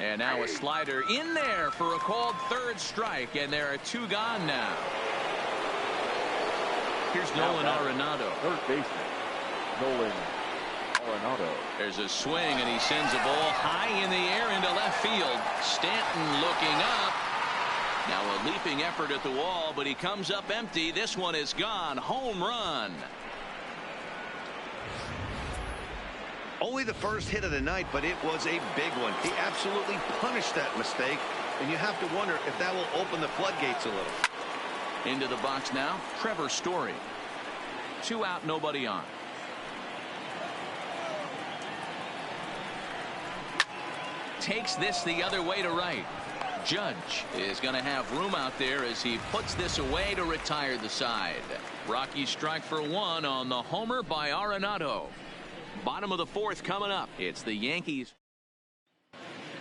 And now a slider in there for a called third strike, and there are 2 gone now. Here's Nolan Arenado. Third baseman, Nolan Arenado. There's a swing, and he sends a ball high in the air into left field. Stanton looking up. Now a leaping effort at the wall, but he comes up empty. This one is gone. Home run. Only the first hit of the night, but it was a big one. He absolutely punished that mistake, and you have to wonder if that will open the floodgates a little. Into the box now, Trevor Story. 2 out, nobody on. Takes this the other way to right. Judge is going to have room out there as he puts this away to retire the side. Rocky strike for 1 on the homer by Arenado. Bottom of the 4th coming up. It's the Yankees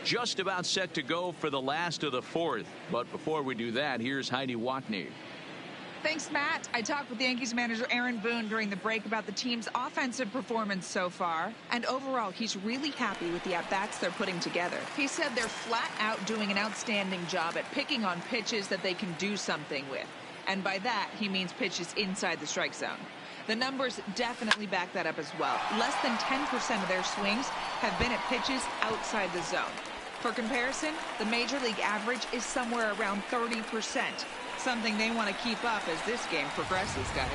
just about set to go for the last of the 4th. But before we do that, here's Heidi Watney. Thanks, Matt. I talked with Yankees manager Aaron Boone during the break about the team's offensive performance so far. And overall, he's really happy with the at-bats they're putting together. He said they're flat out doing an outstanding job at picking on pitches that they can do something with. And by that, he means pitches inside the strike zone. The numbers definitely back that up as well. Less than 10% of their swings have been at pitches outside the zone. For comparison, the Major League average is somewhere around 30%. Something they want to keep up as this game progresses, guys.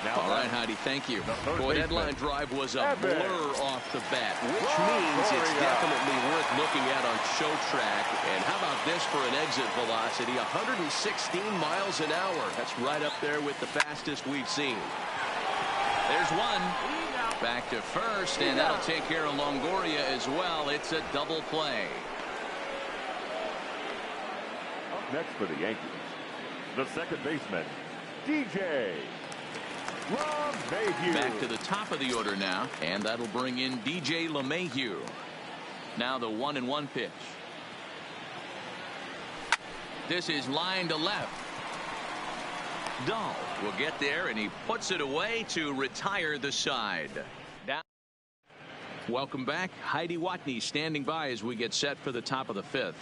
Now all right, Heidi, thank you. Boy, that line drive was a blur off the bat, which means it's definitely worth looking at on show track. And how about this for an exit velocity? 116 miles an hour. That's right up there with the fastest we've seen. There's one. Back to first, and that'll take care of Longoria as well. It's a double play. Up next for the Yankees, the second baseman, DJ LeMahieu. Back to the top of the order now, and that'll bring in DJ LeMahieu. Now the 1-1 pitch. This is line to left. Dahl will get there, and he puts it away to retire the side. Down. Welcome back. Heidi Watney standing by as we get set for the top of the 5th.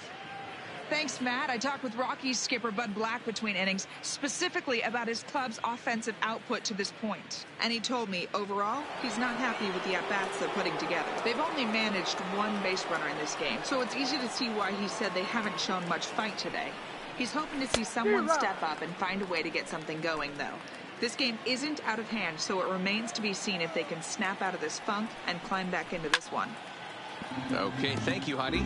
Thanks, Matt. I talked with Rockies skipper Bud Black between innings, specifically about his club's offensive output to this point. And he told me, overall, he's not happy with the at-bats they're putting together. They've only managed 1 base runner in this game, so it's easy to see why he said they haven't shown much fight today. He's hoping to see someone step up and find a way to get something going, though. This game isn't out of hand, so it remains to be seen if they can snap out of this funk and climb back into this one. Okay, thank you, Heidi.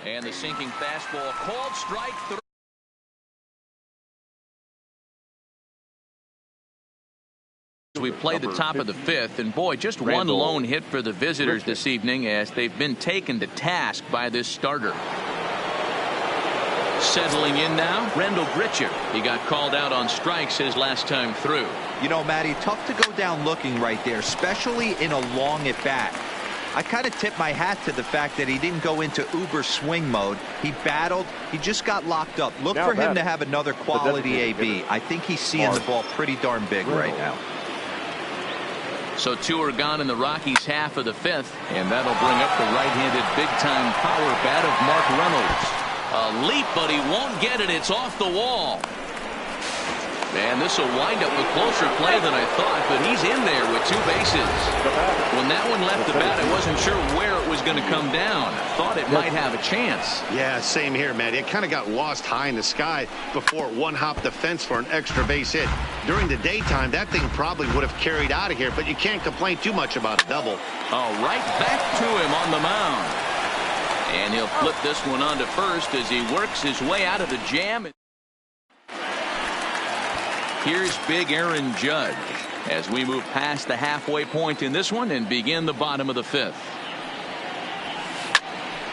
And the sinking fastball, called strike 3. We play the top of the 5th, and boy, just one lone hit for the visitors this evening as they've been taken to task by this starter. Settling in now, Rendell Gritcher. He got called out on strikes his last time through. You know, Matty, tough to go down looking right there, especially in a long at bat. I kind of tip my hat to the fact that he didn't go into uber swing mode. He battled. He just got locked up. Look for him to have another quality AB. I think he's seeing the ball pretty darn big right now. So 2 are gone in the Rockies' half of the 5th, and that'll bring up the right-handed big-time power bat of Mark Reynolds. A leap, but he won't get it. It's off the wall. Man, this will wind up a closer play than I thought, but he's in there with 2 bases. When that one left the bat, I wasn't sure where it was going to come down. I thought it might have a chance. Yeah, same here, man. It kind of got lost high in the sky before it one-hopped the fence for an extra base hit. During the daytime, that thing probably would have carried out of here, but you can't complain too much about a double. Oh, right back to him on the mound. And he'll flip this one on to first as he works his way out of the jam. Here's big Aaron Judge as we move past the halfway point in this one and begin the bottom of the 5th.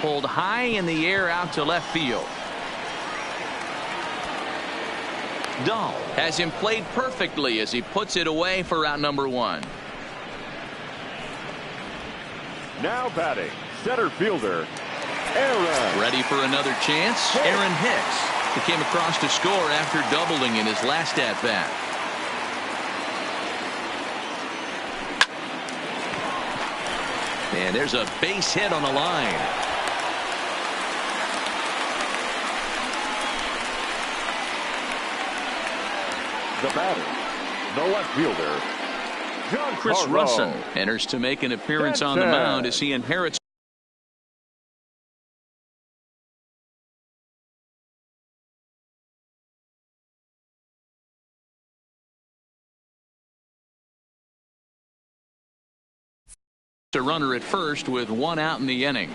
Pulled high in the air out to left field. Dahl has him played perfectly as he puts it away for out number 1. Now batting, center fielder, Aaron. Ready for another chance? Aaron Hicks. He came across to score after doubling in his last at-bat. And there's a base hit on the line. The batter, the left fielder, Chris Russin enters to make an appearance on the mound as he inherits. A runner at first with one out in the inning.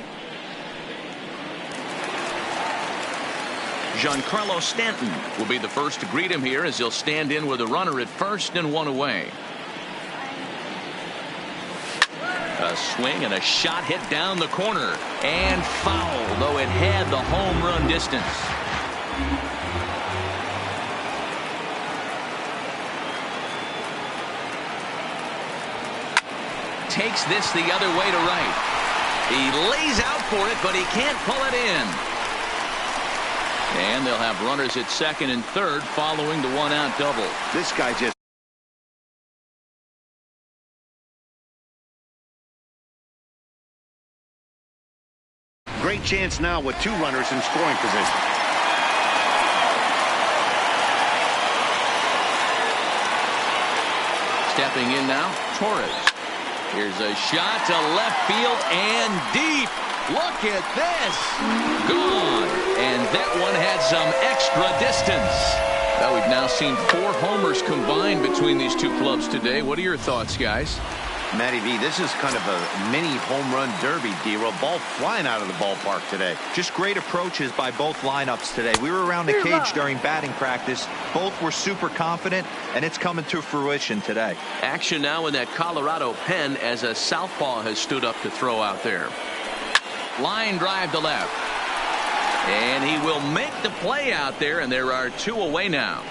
Giancarlo Stanton will be the first to greet him here as he'll stand in with a runner at first and one away. A swing and a shot hit down the corner and foul, though it had the home run distance. Takes this the other way to right. He lays out for it, but he can't pull it in. And they'll have runners at second and third following the one-out double. This guy just great chance now with two runners in scoring position. Stepping in now, Torres. Here's a shot to left field and deep. Look at this. Gone. And that one had some extra distance. Well, we've now seen 4 homers combined between these two clubs today. What are your thoughts, guys? Matty V, this is kind of a mini home run derby, D-Roll. Ball flying out of the ballpark today. Just great approaches by both lineups today. We were around the cage during batting practice. Both were super confident, and it's coming to fruition today. Action now in that Colorado pen as a southpaw has stood up to throw out there. Line drive to left. And he will make the play out there, and there are 2 away now.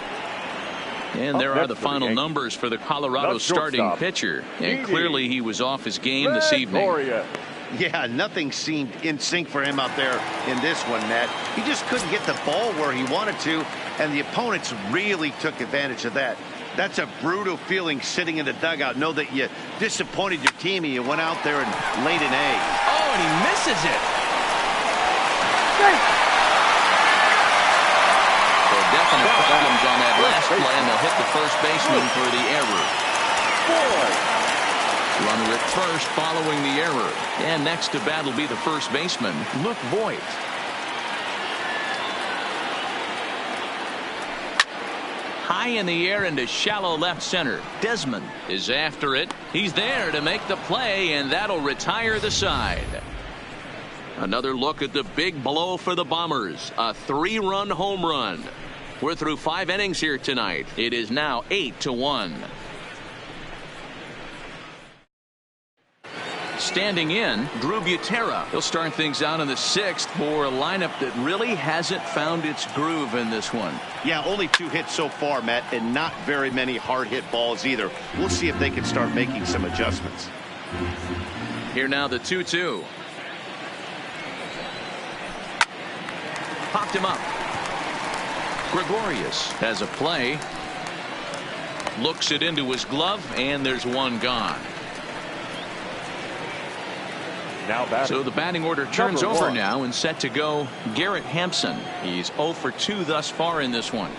And there are the final numbers for the Colorado starting pitcher. And clearly he was off his game this evening. Yeah, nothing seemed in sync for him out there in this one, Matt. He just couldn't get the ball where he wanted to, and the opponents really took advantage of that. That's a brutal feeling sitting in the dugout. Know that you disappointed your team and you went out there and laid an egg. Oh, and he misses it. Definite problems on that last play, and they'll hit the first baseman for the error. Runner at first following the error. And next to bat will be the first baseman, Luke Voigt. High in the air into shallow left center. Desmond is after it. He's there to make the play, and that'll retire the side. Another look at the big blow for the Bombers. A 3-run home run. We're through 5 innings here tonight. It is now 8-1. Standing in, Drew Butera. He'll start things out in the 6th for a lineup that really hasn't found its groove in this one. Yeah, only 2 hits so far, Matt, and not very many hard hit balls either. We'll see if they can start making some adjustments. Here now the 2-2. Popped him up. Gregorius has a play. Looks it into his glove, and there's one gone. So the batting order turns over now and set to go Garrett Hampson. He's 0 for 2 thus far in this one.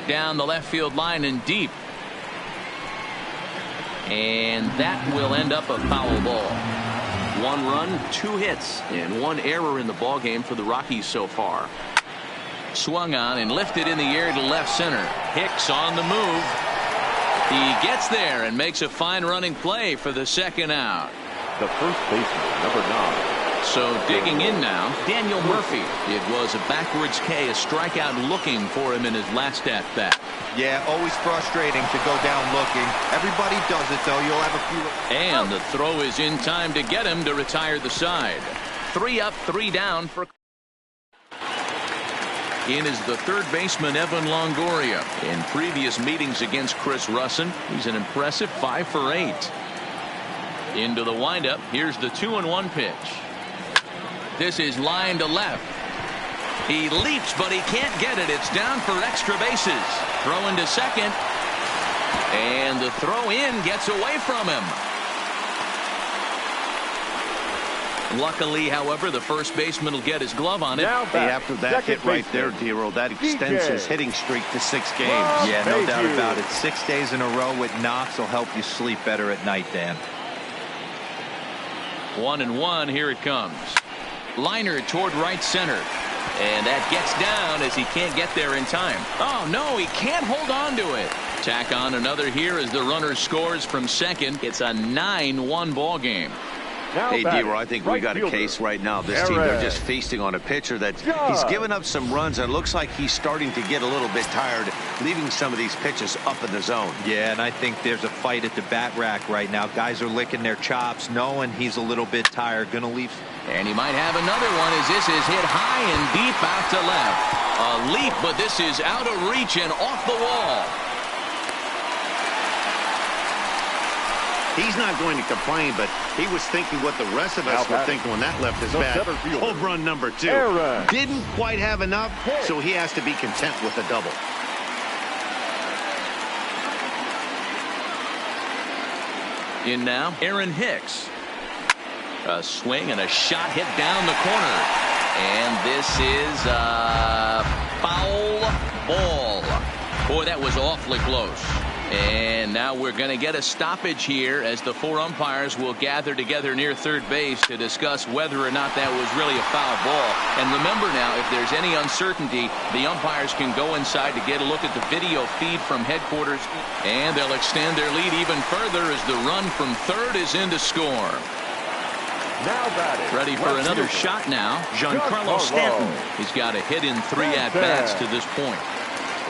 Down the left field line and deep. And that will end up a foul ball. 1 run, 2 hits, and 1 error in the ball game for the Rockies so far. Swung on and lifted in the air to left center. Hicks on the move. He gets there and makes a fine running play for the 2nd out. The first baseman, number 9. So digging in now, Daniel Murphy. It was a backwards K, a strikeout looking for him in his last at bat. Yeah, always frustrating to go down looking. Everybody does it, though. You'll have a few. And the throw is in time to get him to retire the side. 3 up, 3 down for. In is the 3rd baseman, Evan Longoria. In previous meetings against Chris Russin, he's an impressive 5 for 8. Into the windup. Here's the 2-1 pitch. This is line to left. He leaps, but he can't get it. It's down for extra bases. Throw into second. And the throw in gets away from him. Luckily, however, the first baseman will get his glove on it. Now Hey, after that hit right there, baseman, D-Roll, that extends DJ. his hitting streak to 6 games. Yeah, no doubt Mayhew. about it. 6 days in a row with knocks will help you sleep better at night, Dan. 1-1. Here it comes. Liner toward right center. And that gets down as he can't get there in time. Oh, no, he can't hold on to it. Tack on another here as the runner scores from second. It's a 9-1 ball game. Now Hey, batting, D-Roll, I think we right got a fielder, case right now. This team, they're Aaron. just feasting on a pitcher that he's Judge. given up some runs. And it looks like he's starting to get a little bit tired, leaving some of these pitches up in the zone. Yeah, and I think there's a fight at the bat rack right now. Guys are licking their chops, knowing he's a little bit tired. Going to leave. And he might have another one as this is hit high and deep out to left. A leap, but this is out of reach and off the wall. He's not going to complain, but he was thinking what the rest of us Now were batting, thinking when that left his the bat. center fielder, Home run number 2. Aaron. Didn't quite have enough, so he has to be content with a double. In now, Aaron Hicks. A swing and a shot hit down the corner. And this is a foul ball. Boy, that was awfully close. And now we're going to get a stoppage here as the 4 umpires will gather together near third base to discuss whether or not that was really a foul ball. And remember now, if there's any uncertainty, the umpires can go inside to get a look at the video feed from headquarters, and they'll extend their lead even further as the run from third is in to score. Now batting, Ready for left another fielder, shot now. Giancarlo Stanton. He's got a hit in 3 at-bats to this point.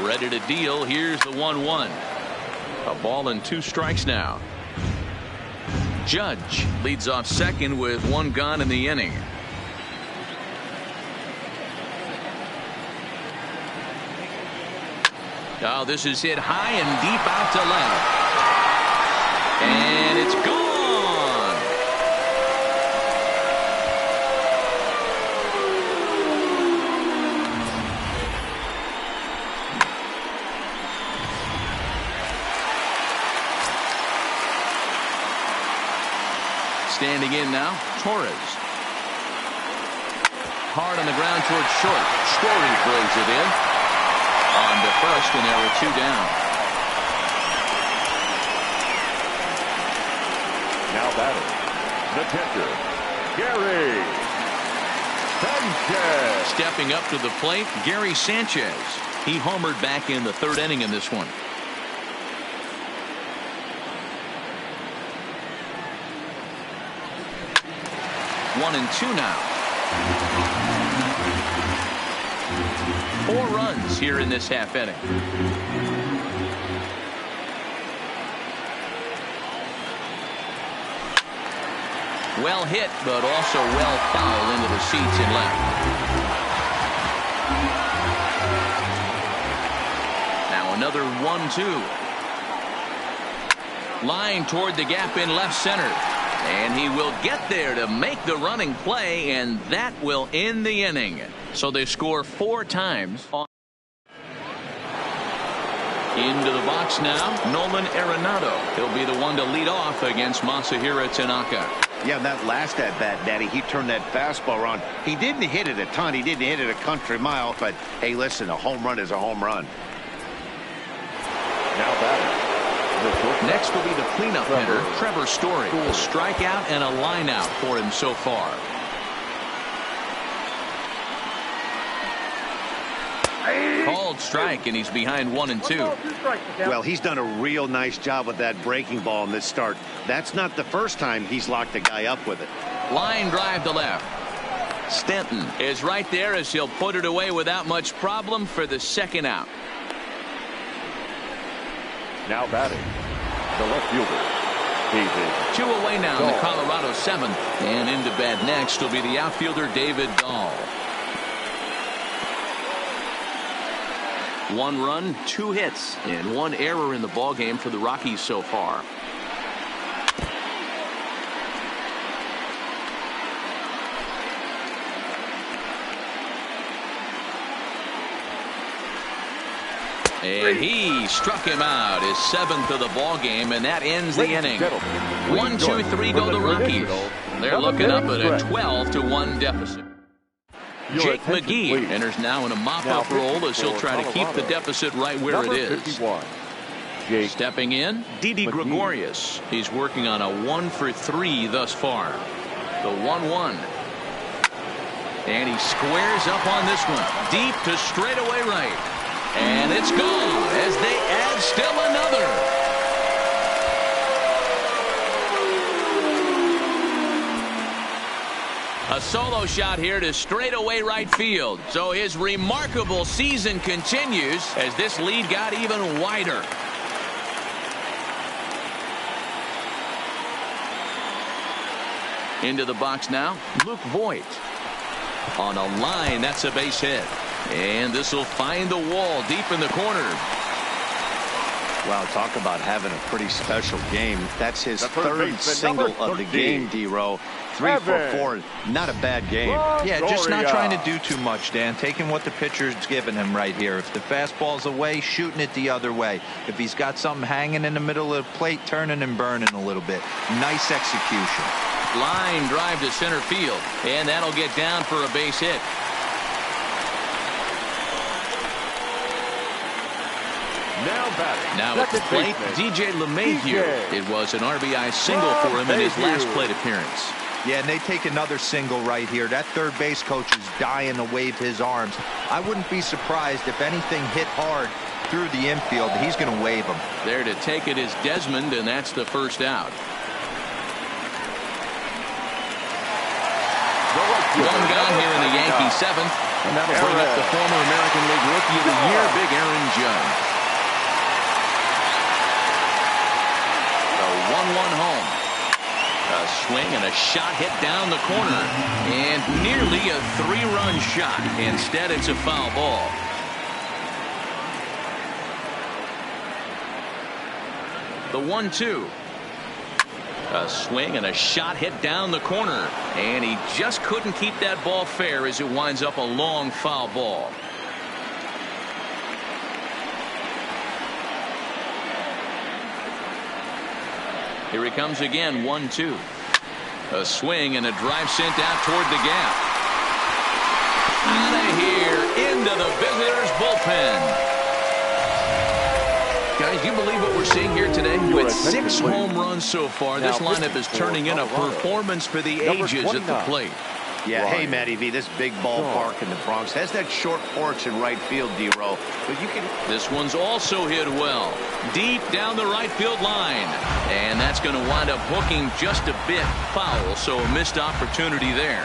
Ready to deal. Here's the 1-1. A ball and 2 strikes now. Judge leads off second with 1 gone in the inning. Oh, this is hit high and deep out to left. And it's gone. Standing in now, Torres. Hard on the ground towards short. Story brings it in. On to first, and there are 2 down. Now batting, the pitcher, Gary Sanchez. Stepping up to the plate, Gary Sanchez. He homered back in the 3rd inning in this one. One and 2 now. 4 runs here in this half inning. Well hit, but also well fouled into the seats and left. Now another 1-2. Line toward the gap in left center. And he will get there to make the running play, and that will end the inning. So they score 4 times. Into the box now, Nolan Arenado. He'll be the one to lead off against Masahiro Tanaka. Yeah, that last at-bat, Daddy, he turned that fastball around. He didn't hit it a ton. He didn't hit it a country mile. But, hey, listen, a home run is a home run. Now batting, the shortstop, Next will be the cleanup hitter, Trevor Story. A strikeout and a line out for him so far. Called strike, and he's behind 1 and 2. Well, he's done a real nice job with that breaking ball in this start. That's not the first time he's locked a guy up with it. Line drive to left. Stanton is right there as he'll put it away without much problem for the 2nd out. now batting, the left fielder, David 2 away now in the Dahl. Colorado 7th. And into bat next will be the outfielder David Dahl. 1 run, 2 hits, and 1 error in the ballgame for the Rockies so far. And he struck him out, his 7th of the ball game, and that ends the Ladies and inning. gentlemen, 1, 2, 3 go the Rockies. They're looking up at a 12-1 deficit. Jake McGee enters now in a mop-up role as he'll try to keep the deficit right where it is. 51. Stepping in, Didi Gregorius. He's working on a 1-for-3 thus far. The 1-1. And he squares up on this one. Deep to straightaway right. And it's gone as they add still another. A solo shot here to straightaway right field. So his remarkable season continues as this lead got even wider. Into the box now, Luke Voigt. On a line, that's a base hit. And this will find the wall deep in the corner. Wow, talk about having a pretty special game. That's his third single of the game, D-Row. 3 for 4. Not a bad game. Yeah, just not trying to do too much, Dan. Taking what the pitcher's giving him right here. If the fastball's away, shooting it the other way. If he's got something hanging in the middle of the plate, turning and burning a little bit. Nice execution. Line drive to center field. And that'll get down for a base hit. Now at the plate, DJ LeMahieu. It was an RBI single for him in his last plate appearance. Yeah, and they take another single right here. That third base coach is dying to wave his arms. I wouldn't be surprised if anything hit hard through the infield. He's going to wave them. There to take it is Desmond, and that's the first out. One gone here in the Yankee seventh, and that'll bring up the former American League Rookie of the Year, Big Aaron Judge. The 1-1 home. A swing and a shot hit down the corner, and nearly a 3-run shot. Instead, it's a foul ball. The 1-2. A swing and a shot hit down the corner, and he just couldn't keep that ball fair as it winds up a long foul ball. Here he comes again, 1-2. A swing and a drive sent out toward the gap. Out of here, into the visitors' bullpen. Guys, you believe what we're seeing here today? With 6 home runs so far, this lineup is turning in a performance for the ages at the plate. Yeah, hey, Matty V, this big ballpark in the Bronx has that short porch in right field, D-Row. But you can. This one's also hit well. Deep down the right field line. And that's going to wind up hooking just a bit foul, so a missed opportunity there.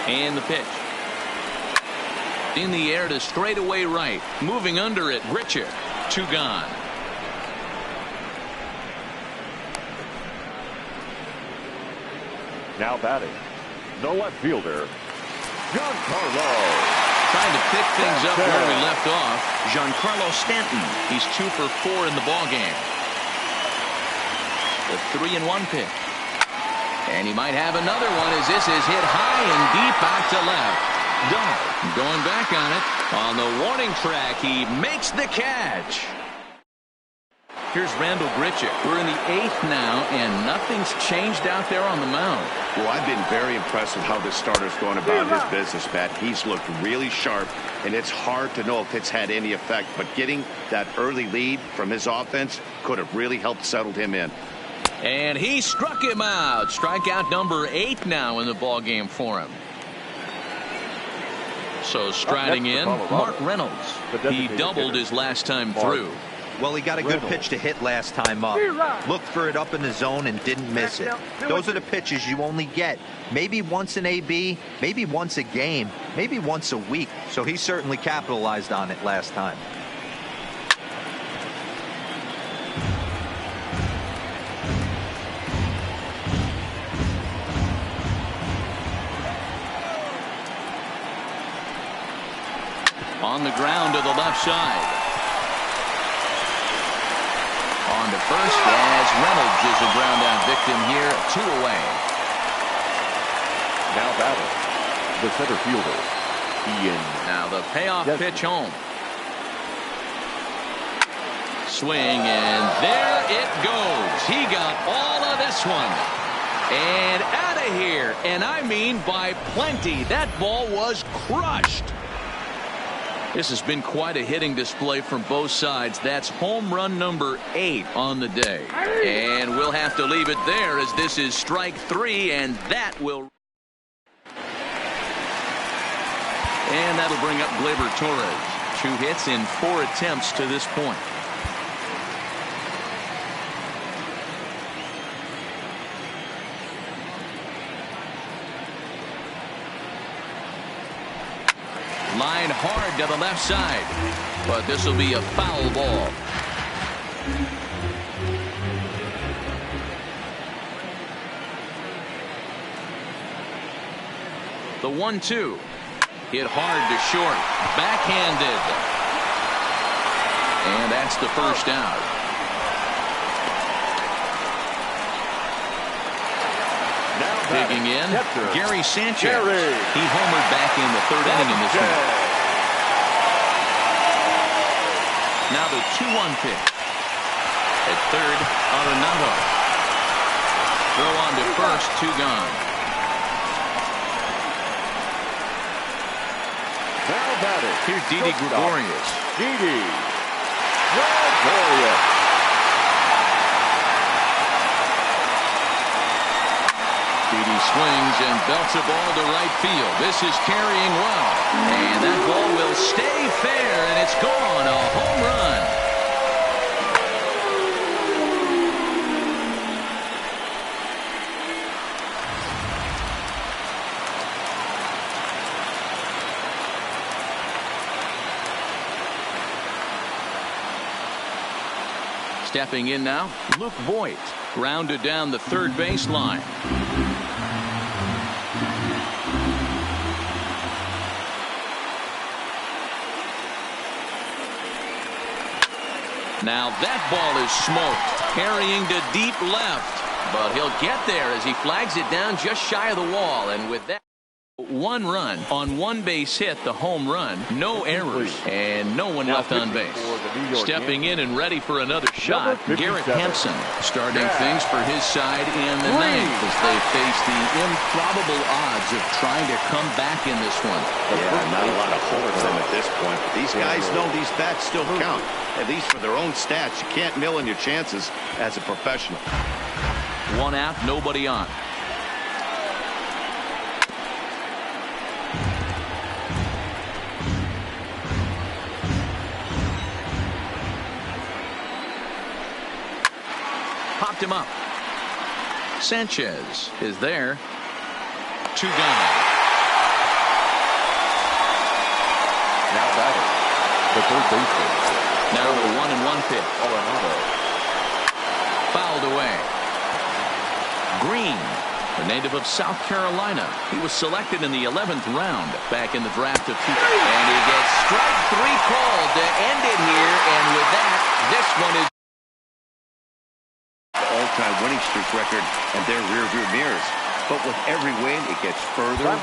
And the pitch. In the air to straightaway right. Moving under it, Grichuk. 2 gone. Now batting, the left fielder, Giancarlo. Trying to pick things up where we left off. Giancarlo Stanton. He's 2 for 4 in the ballgame. The 3-1 pitch. And he might have another one as this is hit high and deep out to left. Done. Going back on it. On the warning track, he makes the catch. Here's Randall Grichuk. We're in the 8th now, and nothing's changed out there on the mound. Well, I've been very impressed with how this starter's going about his business, Pat. He's looked really sharp, and it's hard to know if it's had any effect. But getting that early lead from his offense could have really helped settle him in. And he struck him out. Strikeout number 8 now in the ballgame for him. So striding in, Mark Reynolds. He doubled his last time through. Well, he got a good pitch to hit last time up. Looked for it up in the zone and didn't miss it. Those are the pitches you only get maybe once in AB, maybe once a game, maybe once a week. So he certainly capitalized on it last time. On the ground to the left side. On to first as Reynolds is a ground out victim here. 2 away. Now batting, the center fielder, Ian. Now the payoff pitch home. Swing, and there it goes. He got all of this one. And out of here. And I mean by plenty. That ball was crushed. This has been quite a hitting display from both sides. That's home run number 8 on the day. And we'll have to leave it there as this is strike 3, and that will. And that'll bring up Gleyber Torres. 2 hits in 4 attempts to this point. Line hard to the left side, but this will be a foul ball. The 1-2 hit hard to short, backhanded, and that's the first out. Digging in, Gary Sanchez. He homered back in the 3rd inning in this one. Now the 2-1 pitch. At third, Arenado. Throw on to first, 2 gone. Now batting. Here's Didi Gregorius. Didi Gregorius. Didi swings and belts a ball to right field. This is carrying well. And that ball will stay fair, and it's gone. A home run. Stepping in now, Luke Voigt. Grounded down the 3rd baseline. Now that ball is smoked, carrying to deep left, but he'll get there as he flags it down just shy of the wall. And with that, 1 run on 1 base hit, the home run, no errors, and no one left on base. Stepping in and ready for another shot, Garrett Hampson starting things for his side in the 9th as they face the improbable odds of trying to come back in this one. Yeah, not a lot of hope for them at this point. But these guys know these bats still count, at least for their own stats. You can't mill in your chances as a professional. 1 out, nobody on. Popped him up. Sanchez is there. 2 gone. Now batting. The 3rd baseman. Now the 1-1 pitch. Arenado. Fouled away. Green, a native of South Carolina. He was selected in the 11th round back in the draft of 2000. And he gets strike 3 called to end it here. And with that, this one is all-time winning streak record and their rearview mirrors. But with every win, it gets further.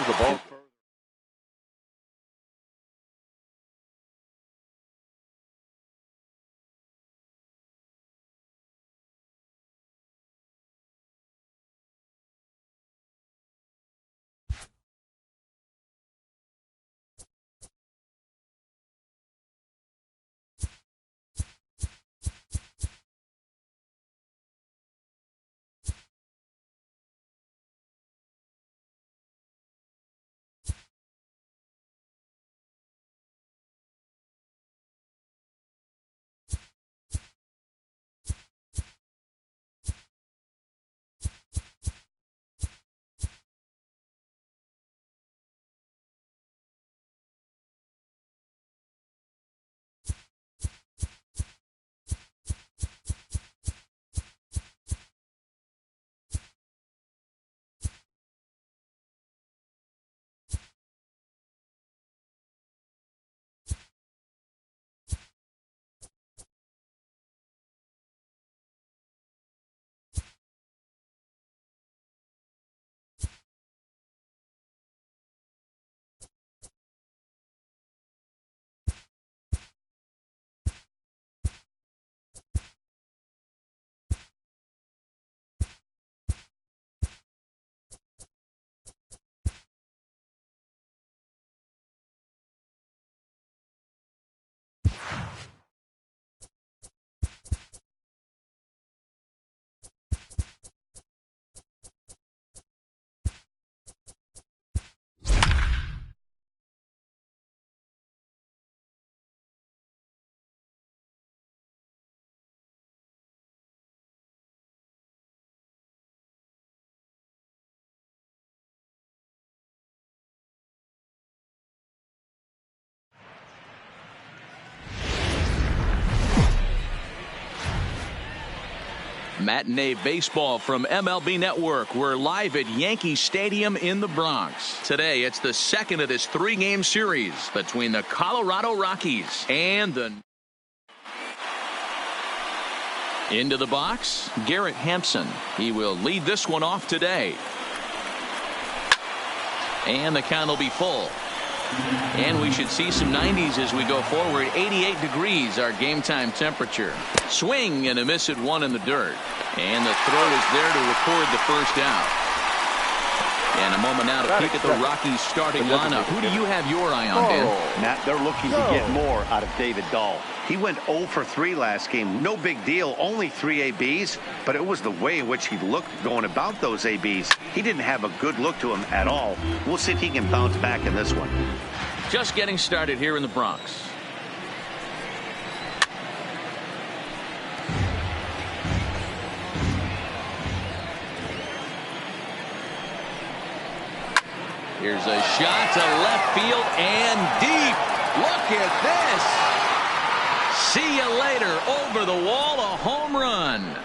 Matinee baseball from MLB Network. We're live at Yankee Stadium in the Bronx. Today, it's the second of this three-game series between the Colorado Rockies and the... Into the box, Garrett Hampson. He will lead this one off today. And the count will be full. And we should see some 90s as we go forward. 88 degrees, our game time temperature. Swing and a miss at one in the dirt. And the throw is there to record the first out. And a moment now to peek at the Rockies starting lineup. Who do you have your eye on, Dan? Matt, they're looking to get more out of David Dahl. He went 0 for 3 last game. No big deal, only 3 ABs, but it was the way in which he looked going about those ABs. He didn't have a good look to him at all. We'll see if he can bounce back in this one. Just getting started here in the Bronx. Here's a shot to left field and deep. Look at this. See you later. Over the wall, a home run.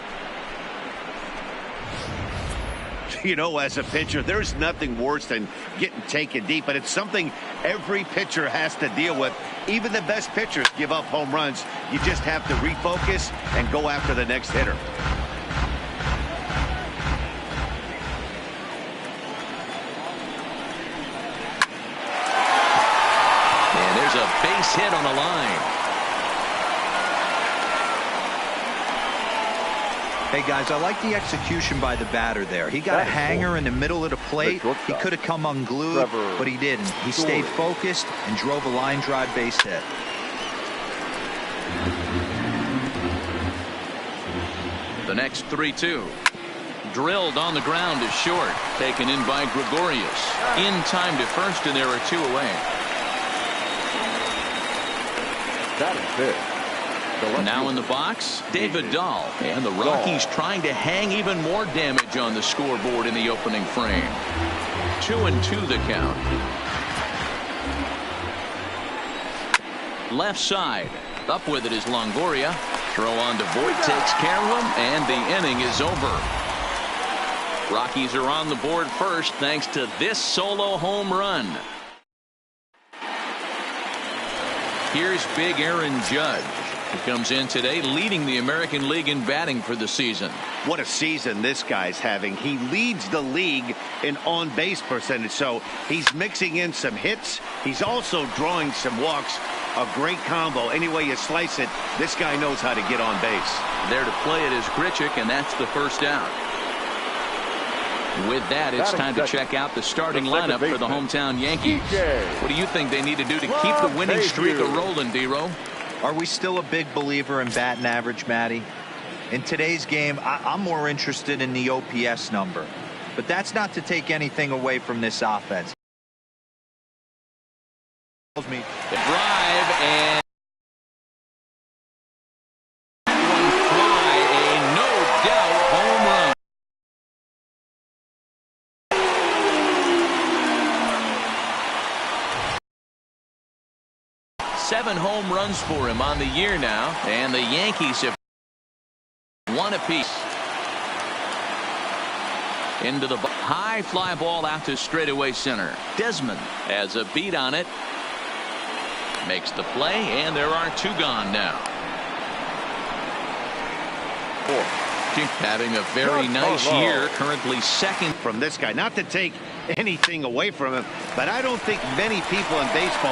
You know, as a pitcher, there's nothing worse than getting taken deep, but it's something every pitcher has to deal with. Even the best pitchers give up home runs. You just have to refocus and go after the next hitter. And there's a base hit on the line. Hey, guys, I like the execution by the batter there. He got a hanger in the middle of the plate. He could have come unglued, but he didn't. He stayed focused and drove a line drive base hit. The next 3-2. Drilled on the ground is short. Taken in by Gregorius. In time to first, and there are 2 away. That is big. Now in the box, David Dahl. And the Rockies trying to hang even more damage on the scoreboard in the opening frame. 2-2 the count. Left side. Up with it is Longoria. Throw on to Voit, takes care of him, and the inning is over. Rockies are on the board first thanks to this solo home run. Here's big Aaron Judge. He comes in today leading the American League in batting for the season. What a season this guy's having. He leads the league in on-base percentage, so he's mixing in some hits. He's also drawing some walks. A great combo. Any way you slice it, this guy knows how to get on base. There to play it is Grichuk, and that's the first out. With that, it's time to check out the starting lineup for the hometown Yankees. What do you think they need to do to keep the winning streak a-rolling, D-Row? Are we still a big believer in batting average, Matty? In today's game, I'm more interested in the OPS number. But that's not to take anything away from this offense. Drive and one fly, a no-doubt home run. Seven home runs for him on the year now, and the Yankees have one apiece. Into the high fly ball out to straightaway center. Desmond has a beat on it. Makes the play, and there are 2 gone now. Having a very nice year, currently second. From this guy, not to take anything away from him, but I don't think many people in baseball